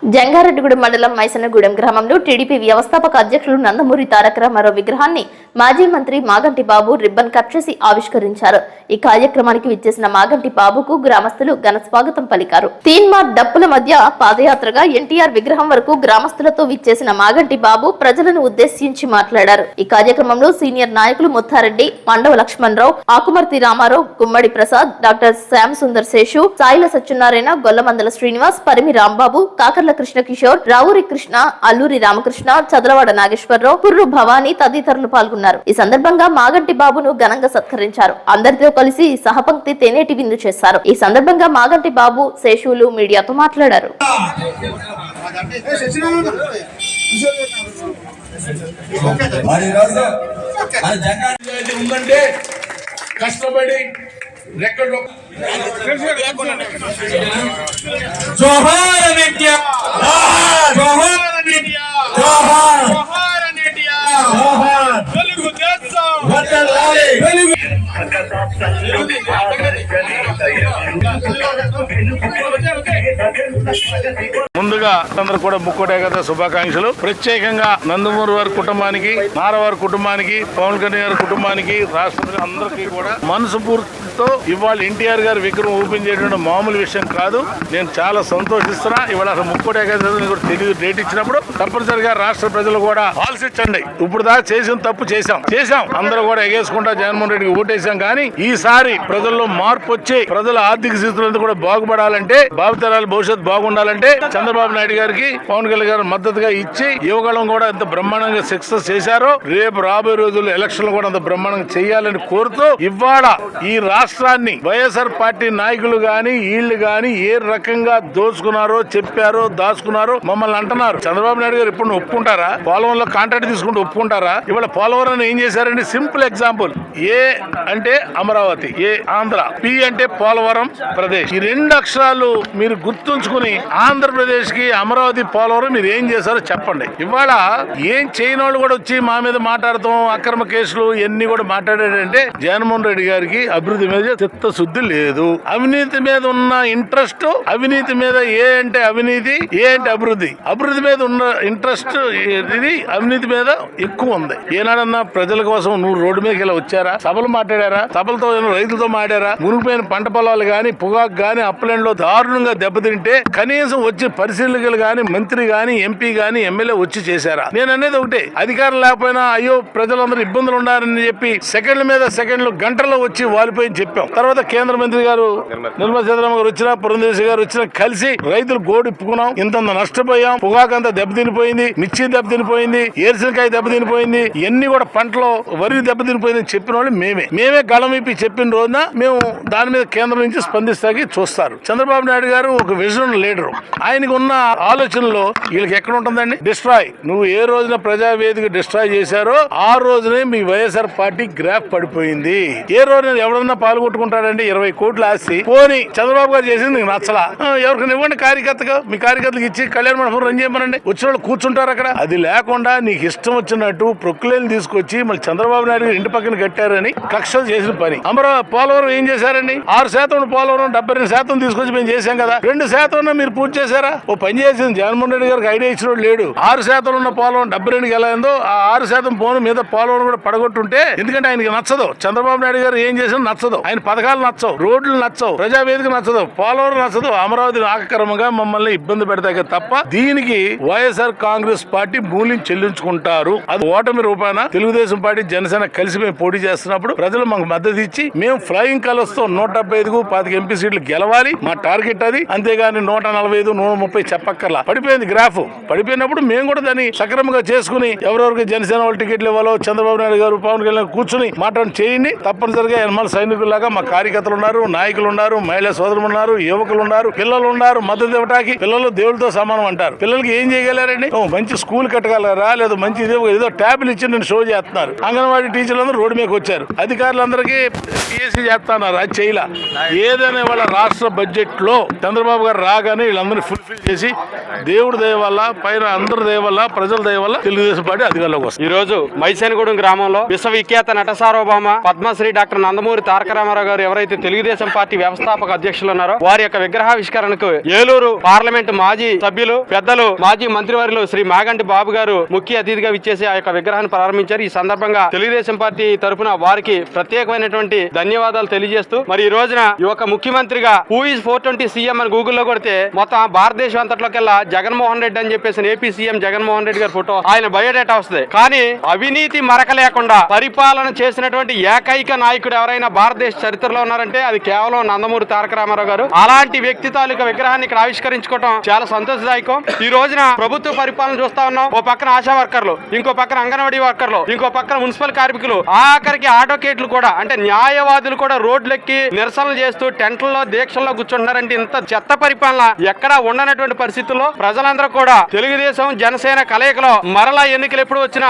జంగారెడ్డిగూడెం మండలం మైసన్నగూడెం గ్రామంలో టీడీపీ వ్యవస్థాపక అధ్యక్షులు నందమూరి తారక రామారావు విగ్రహాన్ని మాజీ మంత్రి మాగంటి బాబు రిబ్బన్ కట్ చేసి ఆవిష్కరించారు. ఈ కార్యక్రమానికి విచ్చేసిన మాగంటి బాబుకు గ్రామస్తులు ఘన స్వాగతం పలికారు. తీన్మార్ డప్పుల మధ్య పాదయాత్రగా ఎన్టీఆర్ విగ్రహం వరకు గ్రామస్తులతో విచ్చేసిన మాగంటి బాబు ప్రజలను ఉద్దేశించి మాట్లాడారు. ఈ కార్యక్రమంలో సీనియర్ నాయకులు ముత్తారెడ్డి, మండవ లక్ష్మణరావు, ఆకుమర్తి రామారావు, గుమ్మడి ప్రసాద్, డాక్టర్ శ్యామ్ సుందర్ శేషు, సాయిల సత్యనారాయణ, గొల్లమందల శ్రీనివాస్, పరిమి రాంబాబు, కాకర్ల కృష్ణ కిషోర్, రావురి కృష్ణ, అల్లూరి రామకృష్ణ, చదలవాడ నాగేశ్వరరావు, కుర్రు భవానీ తదితరులు పాల్గొన్నారు. ఈ సందర్భంగా మాగంటి బాబును ఘనంగా సత్కరించారు. అందరితో కలిసి సహపంక్తి తేనేటి విందు చేశారు. ఈ సందర్భంగా మాగంటి బాబు, శేషులు మీడియాతో మాట్లాడారు. కష్టపడి రెక్కడ్లో జోహార్ ఇండియా, జోహార్ ఇండియా, జోహార్ ఇండియా, జోహార్ తెలుగు దేశం వందనాలి. ముందుగా అందరూ కూడా ముక్కోటే కదా శుభాకాంక్షలు. ప్రత్యేకంగా నందమూరి వారి కుటుంబానికి, నారవారి కుటుంబానికి, పవన్ కళ్యాణ్ గారి కుటుంబానికి, రాష్ట్ర అందరికీ కూడా మనస్ఫూర్తితో ఇవాళ ఎన్టీఆర్ గారి విగ్రహం ఓపెన్ చేయడం మామూలు విషయం కాదు. నేను చాలా సంతోషిస్తున్నా. ఇవాళ అసలు ముక్కోటే కదా తెలియదు డేట్ ఇచ్చినప్పుడు తప్పనిసరిగా రాష్ట్ర ప్రజలు కూడా ఆలోచించండి. ఇప్పుడు దాకా చేసిన తప్పు చేశాం అందరూ కూడా ఎగేసుకుంటా జగన్మోహన్ రెడ్డికి ఓటేసాం. కానీ ఈసారి ప్రజల్లో మార్పు వచ్చి ప్రజల ఆర్థిక స్థితులంతా కూడా బాగుపడాలంటే, భావితరాల భవిష్యత్తు బాగుండాలంటే చంద్రబాబు నాయుడు గారికి, పవన్ కళ్యాణ్ గారు మద్దతుగా ఇచ్చి యువగళం కూడా ఎంత బ్రహ్మాండంగా సక్సెస్ చేశారో రేపు రాబోయే రోజుల్లో ఎలక్షన్లు కూడా అంత బ్రహ్మాండంగా చేయాలని కోరుతూ ఇవాళ ఈ రాష్ట్రాన్ని వైఎస్ఆర్ పార్టీ నాయకులు గాని వీళ్ళు గాని ఏ రకంగా దోచుకున్నారో, చెప్పారో, దాచుకున్నారో మమ్మల్ని అంటున్నారు. చంద్రబాబు నాయుడు గారు ఇప్పుడు ఒప్పుకుంటారా? పోలవరంలో కాంట్రాక్ట్ తీసుకుంటూ ఒప్పుకుంటారా? ఇవాళ పోలవరం ఏం చేశారంటే సింపుల్ ఎగ్జాంపుల్. ఏ అంటే అమరావతి, ఏ ఆంధ్ర, పి అంటే పోలవరం ప్రదేశ్. ఈ రెండు అక్షరాలు మీరు గుర్తుంచుకుని ఆంధ్రప్రదేశ్ కి అమరావతి, పోలవరం మీరు ఏం చేశారో చెప్పండి. ఇవాళ ఏం చేయని వాళ్ళు కూడా వచ్చి మా మీద మాట్లాడతాం, అక్రమ కేసులు ఇవన్నీ కూడా మాట్లాడాడంటే జగన్మోహన్ రెడ్డి గారికి అభివృద్ధి మీద చిత్తశుద్ధి లేదు. అవినీతి మీద ఉన్న ఇంట్రెస్ట్, అవినీతి మీద ఏ అంటే అవినీతి, ఏ అంటే అభివృద్ధి, అభివృద్ధి మీద ఉన్న ఇంట్రెస్ట్ ఇది అవినీతి మీద ఎక్కువ ఉంది. ఏనాడన్నా ప్రజల కోసం నువ్వు రోడ్డు మీదకి ఇలా వచ్చారా? సభలు మాట్లాడారా? సభలతో రైతులతో మాట్లాడారా? మునిగిపోయిన పంట పొలాలు గాని, పొగాకు గాని, అప్లైన్ లో దారుణంగా దెబ్బతింటే కనీసం వచ్చి పరిశీలకులు గాని, మంత్రి గాని, ఎంపీ గాని, ఎమ్మెల్యే వచ్చి చేశారా? నేను అనేది ఒకటే, అధికారం లేకపోయినా అయ్యో ప్రజలందరూ ఇబ్బందులు ఉన్నారని చెప్పి సెకండ్ల మీద సెకండ్లు, గంటల్లో వచ్చి వాలిపోయి చెప్పాం. తర్వాత కేంద్ర మంత్రి గారు నిర్మలా సీతారామన్ గారు వచ్చినా, పురంధేశ్వరి గారు వచ్చినా కలిసి రైతులు గోడిప్పుకున్నాం. ఇంత నష్టపోయాం. పొగాకు అంతా దెబ్బతినిపోయింది, మిర్చి దెబ్బతినిపోయింది, ఏరుశనకాయ దెబ్బతినిపోయింది, ఇవన్నీ కూడా పంటలో వరి దెబ్బతినిపోయిందని చెప్పిన వాళ్ళు మేమే గళం ఇప్పి చెప్పిన రోజున మేము దాని మీద కేంద్రం నుంచి స్పందిస్తాకి చూస్తారు. చంద్రబాబు నాయుడు గారు ఒక విజన్ లీడరు. ఆయనకు ఉన్న ఆలోచనలో వీళ్ళకి ఎక్కడ ఉంటుందండి? డిస్ట్రాయ్. నువ్వు ఏ రోజున ప్రజావేదిక డిస్ట్రాయ్ చేశారో ఆ రోజునే మీ వైఎస్ఆర్ పార్టీ గ్రాఫ్ పడిపోయింది. ఏ రోజున ఎవరన్నా పాల్గొట్టుకుంటాడండి? 20 కోట్ల ఆస్తి పోని చంద్రబాబు గారు చేసింది నీకు నచ్చలా, ఎవరికైనా ఇవ్వండి కార్యకర్తగా, మీ కార్యకర్తలకు ఇచ్చి కళ్యాణ మండపం రన్ చేయమనండి, వచ్చిన వాళ్ళు కూర్చుంటారు అక్కడ. అది లేకుండా నీకు ఇష్టం వచ్చినట్టు ప్రొక్లేలు తీసుకొచ్చి మళ్ళీ చంద్రబాబు నాయుడు ఇంటి పక్కన కట్టారని కక్షలు చేసిన పని. పోలవరం ఏం చేశారండి? 6% పోలవరం 72% తీసుకొచ్చి మేము చేశాం కదా. 2% మీరు పూర్తి చేశారా? ఓ పని చేసింది జగన్మోహన్ రెడ్డి గారికి ఐడియా ఇచ్చినోడు లేడు. 6% ఉన్న పోలవరం 72కి ఎలా అయిందో ఆ 6% పోను మీద పోలవరం కూడా పడగొట్టుంటే, ఎందుకంటే ఆయనకి నచ్చదు. చంద్రబాబు నాయుడు గారు ఏం చేసినా నచ్చదు. ఆయన పథకాలు నచ్చవు, రోడ్లు నచ్చవు, ప్రజావేదిక నచ్చదు, పోలవరం నచ్చదు. అమరావతి ఆక్రమంగా మమ్మల్ని ఇబ్బంది పెడతాయి తప్ప దీనికి వైఎస్ఆర్ కాంగ్రెస్ పార్టీ మూల్యం చెల్లించుకుంటారు. అది ఓటమి రూపాన తెలుగుదేశం పార్టీ, జనసేన కలిసి మేము పోటీ చేస్తున్నప్పుడు ప్రజలు మాకు మద్దతు ఇచ్చి మేము ఫ్లయింగ్ కలర్స్ తో 175కు 25 ఎంపీ సీట్లు గెలవాలి. మా టార్గెట్ అది. అంతేగాని 145, 130 చెప్పక్కర్లా. పడిపోయింది గ్రాఫ్. పడిపోయినప్పుడు మేము కూడా దాన్ని సక్రమంగా చేసుకుని ఎవరెవరికి జనసేన వాళ్ళు టికెట్లు ఇవ్వాలో చంద్రబాబు నాయుడు గారు, పవన్ కళ్యాణ్ కూర్చుని మాట్లాడి చేయండి. తప్పనిసరిగా ఎనమల సైనికుల్లాగా మా కార్యకర్తలు ఉన్నారు, నాయకులు ఉన్నారు, మహిళా సోదరులు ఉన్నారు, యువకులు ఉన్నారు, పిల్లలు ఉన్నారు. మద్దతు ఇవ్వటానికి పిల్లలు దేవుడితో సమానం అంటారు. పిల్లలకి ఏం చేయగలరండి? మంచి స్కూల్ కట్టగలరా? లేదా మంచి ఏదో ట్యాబ్లు ఇచ్చి నేను షో చేస్తున్నారు. అంగన్వాడీ టీచర్లందరూ రోడ్డు మీదకి వచ్చారు. అధికారులందరికీ పిఎస్సీ చేస్తున్నారు. అది చేయలా. ఏదైనా వాళ్ళ రాష్ట్ర బడ్జెట్ లో చంద్రబాబు గారు రాగానే వాళ్ళందరినీ ఫుల్ఫిల్ చేసి దేవుడి దయ వల్ల పైన అందరి దయ వల్ల ప్రజల దయ వల్ల తెలుగుదేశం పార్టీ అధికారంలోకి వస్తుంది. ఈ రోజు మైసేనగూడెం గ్రామంలో విశ్వవిఖ్యాత నట సార్వభౌమ పద్మశ్రీ డాక్టర్ నందమూరి తారక రామారావు గారు ఎవరైతే తెలుగుదేశం పార్టీ వ్యవస్థాపక అధ్యక్షులు ఉన్నారో వారి యొక్క విగ్రహావిష్కరణకు ఏలూరు పార్లమెంట్ మాజీ సభ్యులు పెద్దలు మాజీ మంత్రివర్యులు శ్రీ మాగంటి బాబు గారు ముఖ్య అతిథిగా విచ్చేసి ఆ యొక్క విగ్రహాన్ని ప్రారంభించారు. ఈ సందర్భంగా తెలుగుదేశం పార్టీ తరఫున వారికి ప్రత్యేకమైనటువంటి ధన్యవాదాలు తెలియజేస్తూ మరి ఈ రోజున ఈ యొక్క ముఖ్యమంత్రిగా హూ ఈజ్ 420 సీఎం అని గూగుల్లో కొడితే మొత్తం భారతదేశం అంతట్లోకెల్లా జగన్మోహన్ రెడ్డి అని చెప్పేసి ఏపీ సీఎం జగన్మోహన్ రెడ్డి గారి ఫోటో ఆయన బయోడేటా వస్తుంది. కానీ అవినీతి మరక లేకుండా పరిపాలన చేసినటువంటి ఏకైక నాయకుడు ఎవరైనా భారతదేశ చరిత్రలో ఉన్నారంటే అది కేవలం నందమూరి తారక రామారావు గారు. అలాంటి వ్యక్తి తాలూకా విగ్రహాన్ని ఇక్కడ ఆవిష్కరించుకోవడం చాలా సంతోషదాయకం. ఈ రోజున ప్రభుత్వ పరిపాలన చూస్తా ఉన్నాం. ఓ పక్కన ఆశా వర్కర్లు, ఇంకో పక్కన అంగన్వాడీ వర్కర్లు, ఇంకో పక్కన మున్సిపల్ కార్మికులు, ఆఖరికి అడ్వకేట్లు కూడా అంటే న్యాయవాదులు కూడా రోడ్లెక్కి నిరసనలు చేస్తూ టెంట్లలో దీక్షల్లో కూర్చుంటున్నారంటే ఇంత చెత్త పరిపాలన ఎక్కడా ఉండనటువంటి పరిస్థితుల్లో ప్రజలందరూ కూడా తెలుగుదేశం జనసేన కలయికలో మరలా ఎన్నికలు ఎప్పుడు వచ్చినా